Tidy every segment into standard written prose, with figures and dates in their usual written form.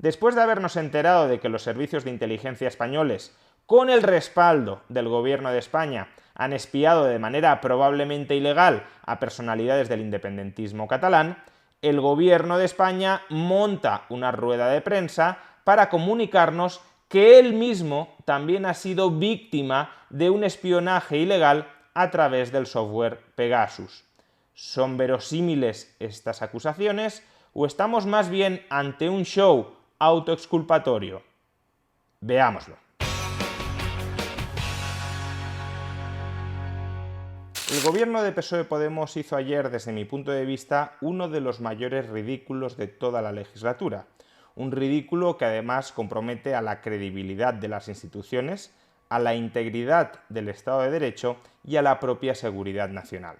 Después de habernos enterado de que los servicios de inteligencia españoles, con el respaldo del gobierno de España, han espiado de manera probablemente ilegal a personalidades del independentismo catalán, el gobierno de España monta una rueda de prensa para comunicarnos que él mismo también ha sido víctima de un espionaje ilegal a través del software Pegasus. ¿Son verosímiles estas acusaciones o estamos más bien ante un show autoexculpatorio? Veámoslo. El gobierno de PSOE-Podemos hizo ayer, desde mi punto de vista, uno de los mayores ridículos de toda la legislatura. Un ridículo que además compromete a la credibilidad de las instituciones, a la integridad del Estado de Derecho y a la propia seguridad nacional.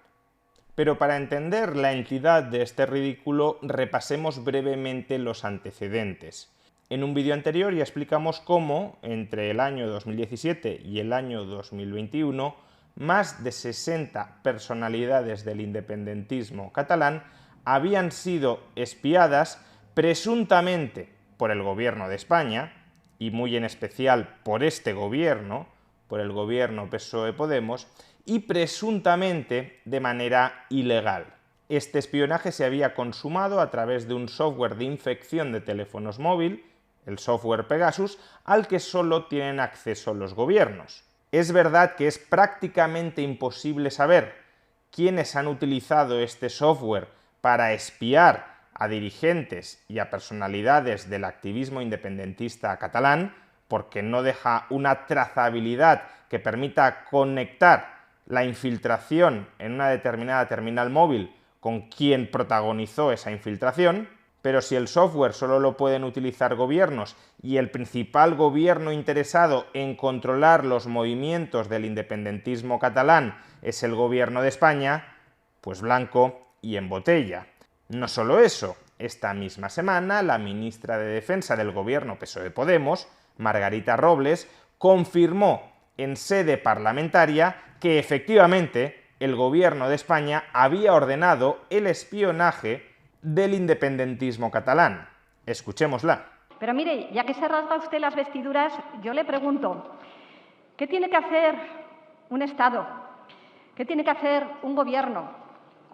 Pero para entender la entidad de este ridículo, repasemos brevemente los antecedentes. En un vídeo anterior ya explicamos cómo, entre el año 2017 y el año 2021, más de 60 personalidades del independentismo catalán habían sido espiadas presuntamente por el gobierno de España, y muy en especial por este gobierno, por el gobierno PSOE-Podemos, y presuntamente de manera ilegal. Este espionaje se había consumado a través de un software de infección de teléfonos móviles, el software Pegasus, al que solo tienen acceso los gobiernos. Es verdad que es prácticamente imposible saber quiénes han utilizado este software para espiar a dirigentes y a personalidades del activismo independentista catalán, porque no deja una trazabilidad que permita conectar la infiltración en una determinada terminal móvil con quien protagonizó esa infiltración. Pero si el software solo lo pueden utilizar gobiernos y el principal gobierno interesado en controlar los movimientos del independentismo catalán es el gobierno de España, pues blanco y en botella. No solo eso, esta misma semana la ministra de Defensa del gobierno PSOE-Podemos, Margarita Robles, confirmó en sede parlamentaria que efectivamente el gobierno de España había ordenado el espionaje del independentismo catalán. Escuchémosla. Pero mire, ya que se rasga usted las vestiduras, yo le pregunto, ¿qué tiene que hacer un Estado? ¿Qué tiene que hacer un gobierno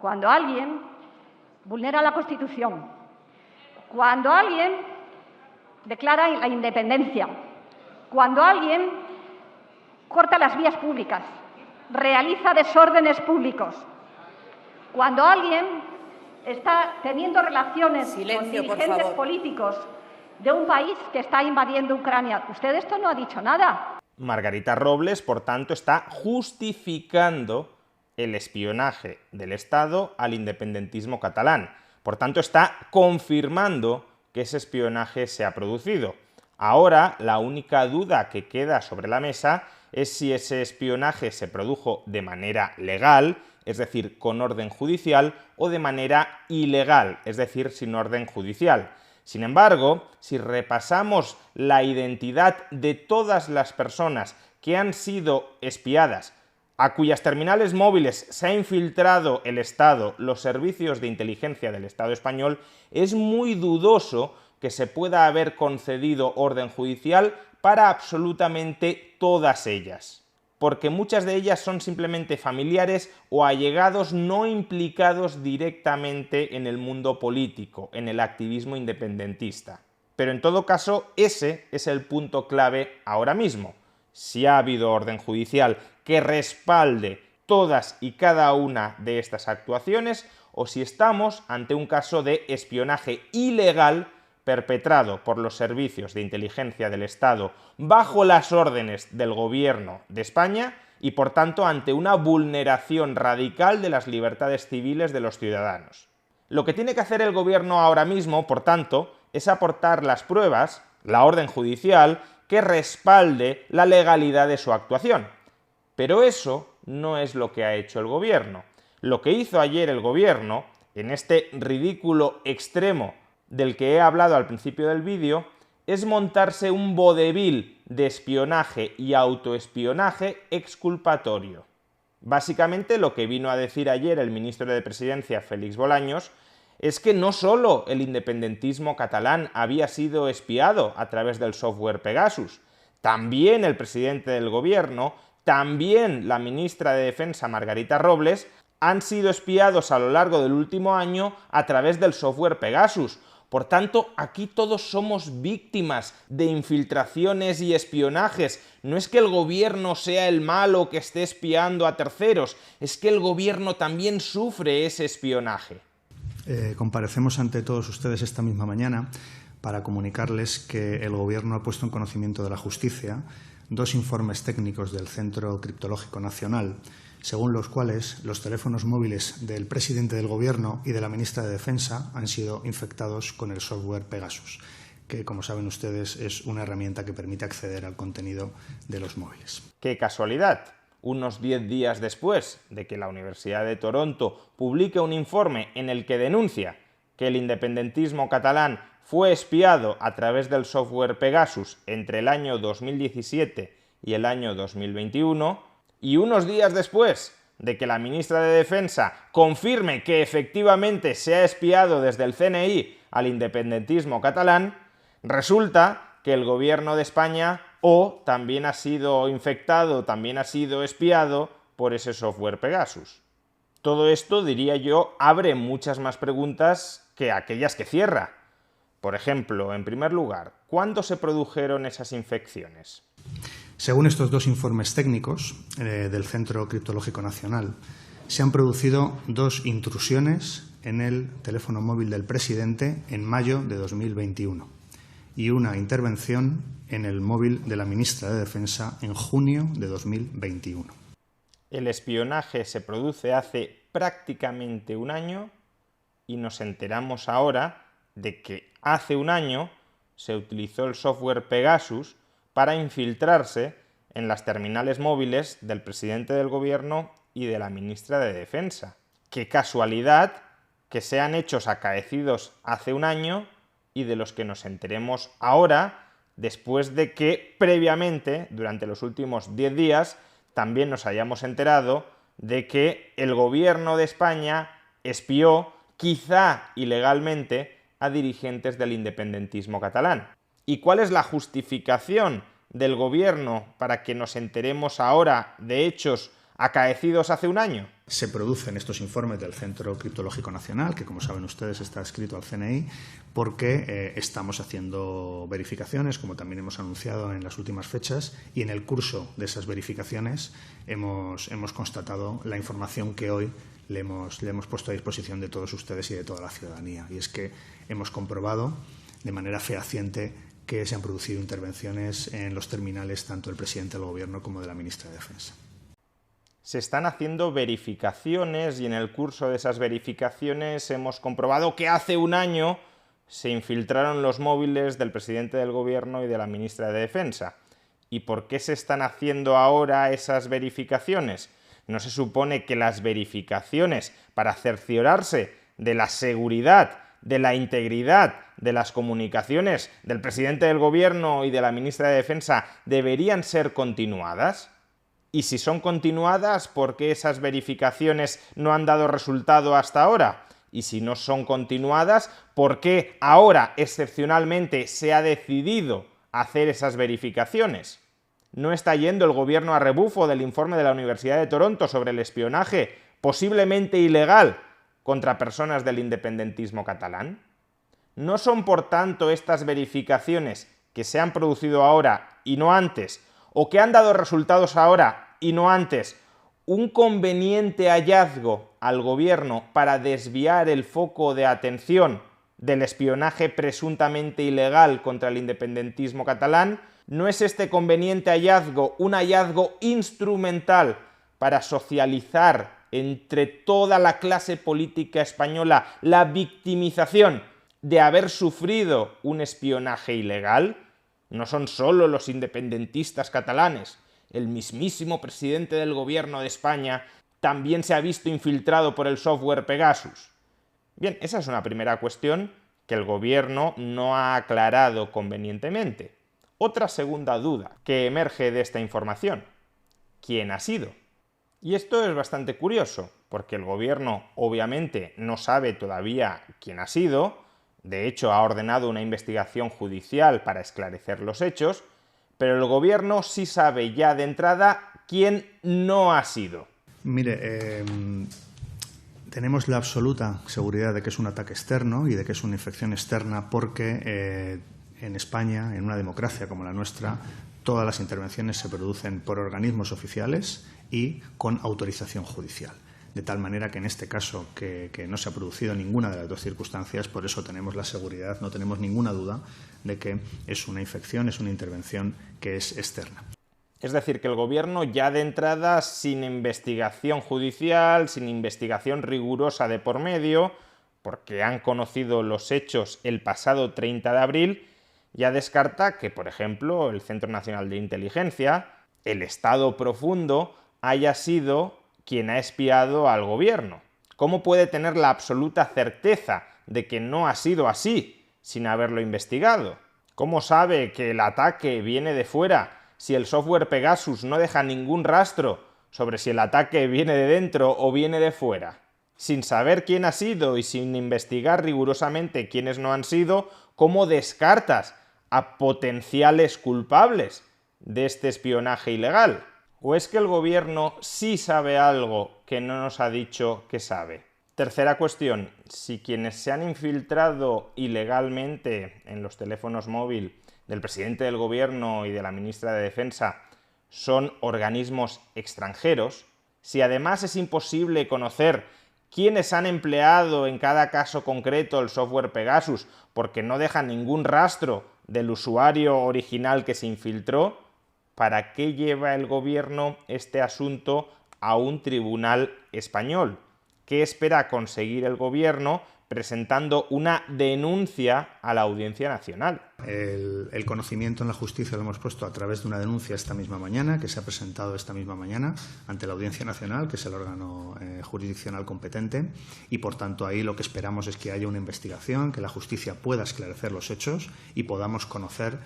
cuando alguien vulnera la Constitución? Cuando alguien declara la independencia, cuando alguien corta las vías públicas, realiza desórdenes públicos, cuando alguien está teniendo relaciones con dirigentes políticos de un país que está invadiendo Ucrania. Usted de esto no ha dicho nada. Margarita Robles, por tanto, está justificando el espionaje del Estado al independentismo catalán. Por tanto, está confirmando que ese espionaje se ha producido. Ahora, la única duda que queda sobre la mesa es si ese espionaje se produjo de manera legal, es decir, con orden judicial, o de manera ilegal, es decir, sin orden judicial. Sin embargo, si repasamos la identidad de todas las personas que han sido espiadas, a cuyas terminales móviles se ha infiltrado el Estado, los servicios de inteligencia del Estado español, es muy dudoso que se pueda haber concedido orden judicial para absolutamente todas ellas, porque muchas de ellas son simplemente familiares o allegados no implicados directamente en el mundo político, en el activismo independentista. Pero en todo caso, ese es el punto clave ahora mismo. Si ha habido orden judicial que respalde todas y cada una de estas actuaciones, o si estamos ante un caso de espionaje ilegal perpetrado por los servicios de inteligencia del Estado bajo las órdenes del gobierno de España y, por tanto, ante una vulneración radical de las libertades civiles de los ciudadanos. Lo que tiene que hacer el gobierno ahora mismo, por tanto, es aportar las pruebas, la orden judicial, que respalde la legalidad de su actuación. Pero eso no es lo que ha hecho el gobierno. Lo que hizo ayer el gobierno, en este ridículo extremo del que he hablado al principio del vídeo, es montarse un vodevil de espionaje y autoespionaje exculpatorio. Básicamente lo que vino a decir ayer el ministro de Presidencia, Félix Bolaños, es que no solo el independentismo catalán había sido espiado a través del software Pegasus, también el presidente del gobierno, también la ministra de Defensa Margarita Robles, han sido espiados a lo largo del último año a través del software Pegasus. Por tanto, aquí todos somos víctimas de infiltraciones y espionajes. No es que el gobierno sea el malo que esté espiando a terceros, es que el gobierno también sufre ese espionaje. Comparecemos ante todos ustedes esta misma mañana para comunicarles que el Gobierno ha puesto en conocimiento de la Justicia 2 informes técnicos del Centro Criptológico Nacional, según los cuales los teléfonos móviles del presidente del Gobierno y de la ministra de Defensa han sido infectados con el software Pegasus, que, como saben ustedes, es una herramienta que permite acceder al contenido de los móviles. ¡Qué casualidad! Unos 10 días después de que la Universidad de Toronto publique un informe en el que denuncia que el independentismo catalán fue espiado a través del software Pegasus entre el año 2017 y el año 2021, y unos días después de que la ministra de Defensa confirme que efectivamente se ha espiado desde el CNI al independentismo catalán, resulta que el gobierno de España también ha sido infectado, también ha sido espiado por ese software Pegasus. Todo esto, diría yo, abre muchas más preguntas que aquellas que cierra. Por ejemplo, en primer lugar, ¿cuándo se produjeron esas infecciones? Según estos 2 informes técnicos del Centro Criptológico Nacional, se han producido 2 intrusiones en el teléfono móvil del presidente en mayo de 2021 y una intervención en el móvil de la ministra de Defensa en junio de 2021. El espionaje se produce hace prácticamente un año y nos enteramos ahora de que hace un año se utilizó el software Pegasus para infiltrarse en las terminales móviles del presidente del gobierno y de la ministra de Defensa. ¡Qué casualidad que sean hechos acaecidos hace un año y de los que nos enteremos ahora, después de que previamente, durante los últimos 10 días, también nos hayamos enterado de que el gobierno de España espió, quizá ilegalmente, a dirigentes del independentismo catalán? ¿Y cuál es la justificación del gobierno para que nos enteremos ahora de hechos acaecidos hace un año? Se producen estos informes del Centro Criptológico Nacional, que, como saben ustedes, está adscrito al CNI, porque estamos haciendo verificaciones, como también hemos anunciado en las últimas fechas, y en el curso de esas verificaciones hemos constatado la información que hoy le hemos puesto a disposición de todos ustedes y de toda la ciudadanía. Y es que hemos comprobado de manera fehaciente que se han producido intervenciones en los terminales tanto del presidente del Gobierno como de la ministra de Defensa. Se están haciendo verificaciones y en el curso de esas verificaciones hemos comprobado que hace un año se infiltraron los móviles del presidente del gobierno y de la ministra de Defensa. ¿Y por qué se están haciendo ahora esas verificaciones? ¿No se supone que las verificaciones para cerciorarse de la seguridad, de la integridad de las comunicaciones del presidente del gobierno y de la ministra de Defensa deberían ser continuadas? Y si son continuadas, ¿por qué esas verificaciones no han dado resultado hasta ahora? Y si no son continuadas, ¿por qué ahora, excepcionalmente, se ha decidido hacer esas verificaciones? ¿No está yendo el gobierno a rebufo del informe de la Universidad de Toronto sobre el espionaje posiblemente ilegal contra personas del independentismo catalán? ¿No son, por tanto, estas verificaciones que se han producido ahora y no antes, o que han dado resultados ahora y no antes, un conveniente hallazgo al gobierno para desviar el foco de atención del espionaje presuntamente ilegal contra el independentismo catalán? ¿No es este conveniente hallazgo un hallazgo instrumental para socializar entre toda la clase política española la victimización de haber sufrido un espionaje ilegal? No son solo los independentistas catalanes. El mismísimo presidente del gobierno de España también se ha visto infiltrado por el software Pegasus. Bien, esa es una primera cuestión que el gobierno no ha aclarado convenientemente. Otra segunda duda que emerge de esta información: ¿quién ha sido? Y esto es bastante curioso, porque el gobierno obviamente no sabe todavía quién ha sido, de hecho ha ordenado una investigación judicial para esclarecer los hechos, pero el gobierno sí sabe ya de entrada quién no ha sido. Mire, tenemos la absoluta seguridad de que es un ataque externo y de que es una infección externa porque en España, en una democracia como la nuestra, todas las intervenciones se producen por organismos oficiales y con autorización judicial. De tal manera que en este caso que no se ha producido ninguna de las dos circunstancias, por eso tenemos la seguridad, no tenemos ninguna duda de que es una infección, es una intervención que es externa. Es decir, que el gobierno ya de entrada, sin investigación judicial, sin investigación rigurosa de por medio, porque han conocido los hechos el pasado 30 de abril, ya descarta que, por ejemplo, el Centro Nacional de Inteligencia, el Estado profundo, haya sido quien ha espiado al gobierno. ¿Cómo puede tener la absoluta certeza de que no ha sido así sin haberlo investigado? ¿Cómo sabe que el ataque viene de fuera si el software Pegasus no deja ningún rastro sobre si el ataque viene de dentro o viene de fuera? Sin saber quién ha sido y sin investigar rigurosamente quiénes no han sido, ¿cómo descartas a potenciales culpables de este espionaje ilegal? ¿O es que el gobierno sí sabe algo que no nos ha dicho que sabe? Tercera cuestión, si quienes se han infiltrado ilegalmente en los teléfonos móviles del presidente del gobierno y de la ministra de Defensa son organismos extranjeros, si además es imposible conocer quiénes han empleado en cada caso concreto el software Pegasus porque no deja ningún rastro del usuario original que se infiltró, ¿para qué lleva el gobierno este asunto a un tribunal español? ¿Qué espera conseguir el gobierno presentando una denuncia a la Audiencia Nacional? El conocimiento en la justicia lo hemos puesto a través de una denuncia esta misma mañana, que se ha presentado esta misma mañana ante la Audiencia Nacional, que es el órgano jurisdiccional competente, y por tanto ahí lo que esperamos es que haya una investigación, que la justicia pueda esclarecer los hechos y podamos conocer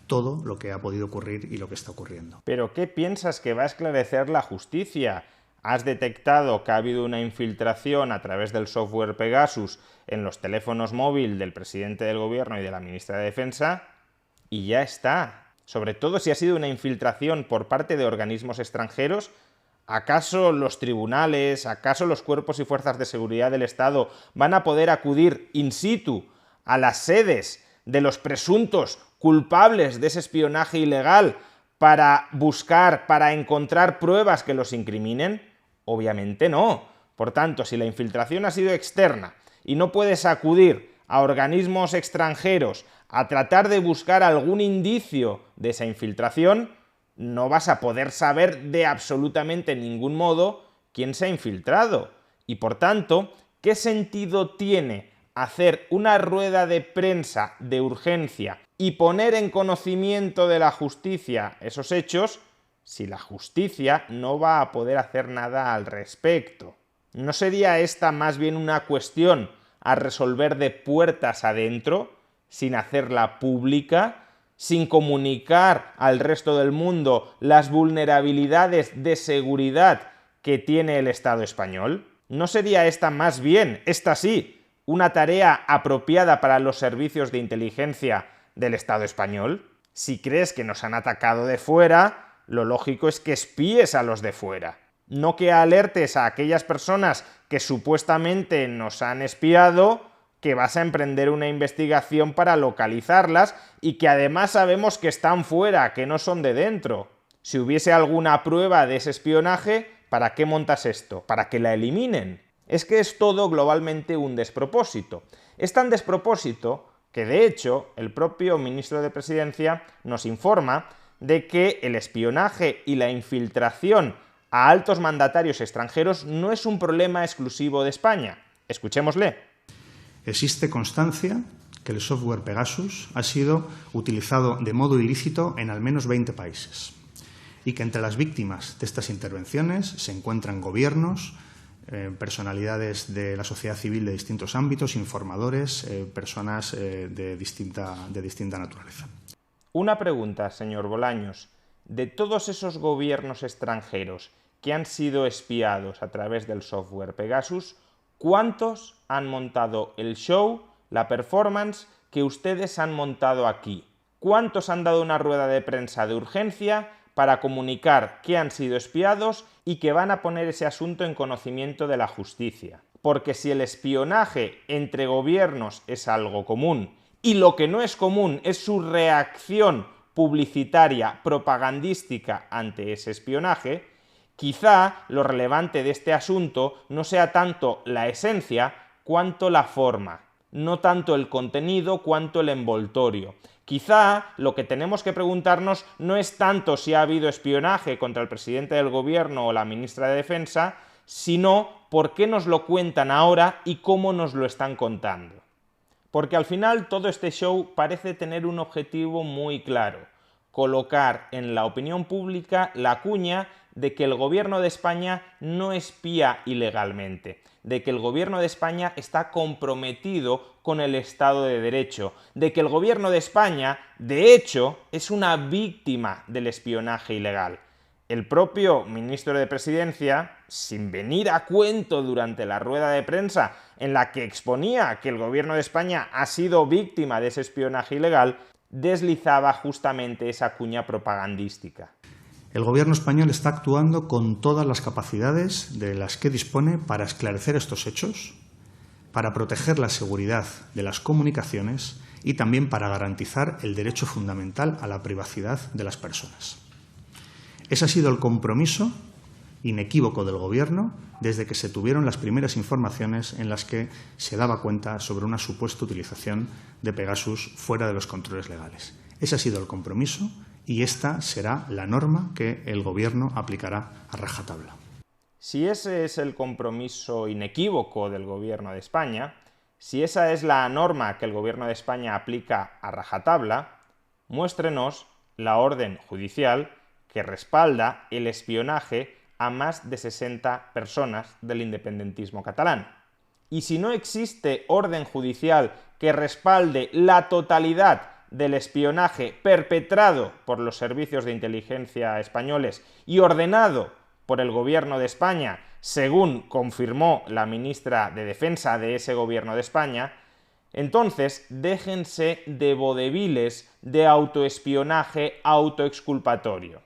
todo lo que ha podido ocurrir y lo que está ocurriendo. ¿Pero qué piensas que va a esclarecer la justicia? Has detectado que ha habido una infiltración a través del software Pegasus en los teléfonos móviles del presidente del gobierno y de la ministra de Defensa y ya está. Sobre todo si ha sido una infiltración por parte de organismos extranjeros, ¿acaso los tribunales, acaso los cuerpos y fuerzas de seguridad del Estado van a poder acudir in situ a las sedes de los presuntos culpables de ese espionaje ilegal para buscar, para encontrar pruebas que los incriminen? Obviamente no. Por tanto, si la infiltración ha sido externa y no puedes acudir a organismos extranjeros a tratar de buscar algún indicio de esa infiltración, no vas a poder saber de absolutamente ningún modo quién se ha infiltrado. Y por tanto, ¿qué sentido tiene hacer una rueda de prensa de urgencia y poner en conocimiento de la justicia esos hechos si la justicia no va a poder hacer nada al respecto? ¿No sería esta más bien una cuestión a resolver de puertas adentro, sin hacerla pública, sin comunicar al resto del mundo las vulnerabilidades de seguridad que tiene el Estado español? ¿No sería esta más bien, esta sí, una tarea apropiada para los servicios de inteligencia del Estado español? Si crees que nos han atacado de fuera, lo lógico es que espíes a los de fuera, no que alertes a aquellas personas que supuestamente nos han espiado, que vas a emprender una investigación para localizarlas y que además sabemos que están fuera, que no son de dentro. Si hubiese alguna prueba de ese espionaje, ¿para qué montas esto? ¿Para que la eliminen? Es que es todo globalmente un despropósito. Es tan despropósito que, de hecho, el propio ministro de Presidencia nos informa de que el espionaje y la infiltración a altos mandatarios extranjeros no es un problema exclusivo de España. Escuchémosle. Existe constancia que el software Pegasus ha sido utilizado de modo ilícito en al menos 20 países y que entre las víctimas de estas intervenciones se encuentran gobiernos, personalidades de la sociedad civil de distintos ámbitos, informadores, personas de distinta naturaleza. Una pregunta, señor Bolaños. De todos esos gobiernos extranjeros, que han sido espiados a través del software Pegasus, ¿cuántos han montado el show, la performance que ustedes han montado aquí? ¿Cuántos han dado una rueda de prensa de urgencia para comunicar que han sido espiados y que van a poner ese asunto en conocimiento de la justicia? Porque si el espionaje entre gobiernos es algo común y lo que no es común es su reacción publicitaria, propagandística ante ese espionaje, quizá lo relevante de este asunto no sea tanto la esencia cuanto la forma, no tanto el contenido cuanto el envoltorio. Quizá lo que tenemos que preguntarnos no es tanto si ha habido espionaje contra el presidente del gobierno o la ministra de Defensa, sino por qué nos lo cuentan ahora y cómo nos lo están contando. Porque al final todo este show parece tener un objetivo muy claro: colocar en la opinión pública la cuña de que el gobierno de España no espía ilegalmente, de que el gobierno de España está comprometido con el Estado de Derecho, de que el gobierno de España, de hecho, es una víctima del espionaje ilegal. El propio ministro de Presidencia, sin venir a cuento durante la rueda de prensa en la que exponía que el gobierno de España ha sido víctima de ese espionaje ilegal, deslizaba justamente esa cuña propagandística. El gobierno español está actuando con todas las capacidades de las que dispone para esclarecer estos hechos, para proteger la seguridad de las comunicaciones y también para garantizar el derecho fundamental a la privacidad de las personas. Ese ha sido el compromiso inequívoco del Gobierno desde que se tuvieron las primeras informaciones en las que se daba cuenta sobre una supuesta utilización de Pegasus fuera de los controles legales. Ese ha sido el compromiso y esta será la norma que el Gobierno aplicará a rajatabla. Si ese es el compromiso inequívoco del Gobierno de España, si esa es la norma que el Gobierno de España aplica a rajatabla, muéstrenos la orden judicial que respalda el espionaje a más de 60 personas del independentismo catalán. Y si no existe orden judicial que respalde la totalidad del espionaje perpetrado por los servicios de inteligencia españoles y ordenado por el gobierno de España, según confirmó la ministra de Defensa de ese gobierno de España, entonces déjense de vodeviles de autoespionaje autoexculpatorio.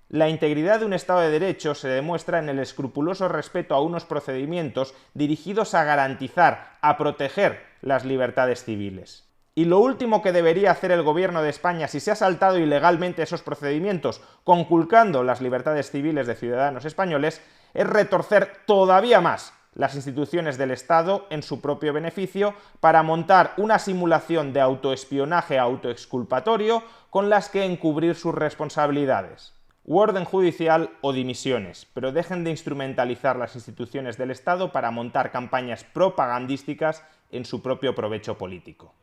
La integridad de un Estado de Derecho se demuestra en el escrupuloso respeto a unos procedimientos dirigidos a garantizar, a proteger las libertades civiles. Y lo último que debería hacer el gobierno de España si se ha saltado ilegalmente esos procedimientos, conculcando las libertades civiles de ciudadanos españoles, es retorcer todavía más las instituciones del Estado en su propio beneficio para montar una simulación de autoespionaje autoexculpatorio con las que encubrir sus responsabilidades. U orden judicial o dimisiones, pero dejen de instrumentalizar las instituciones del Estado para montar campañas propagandísticas en su propio provecho político.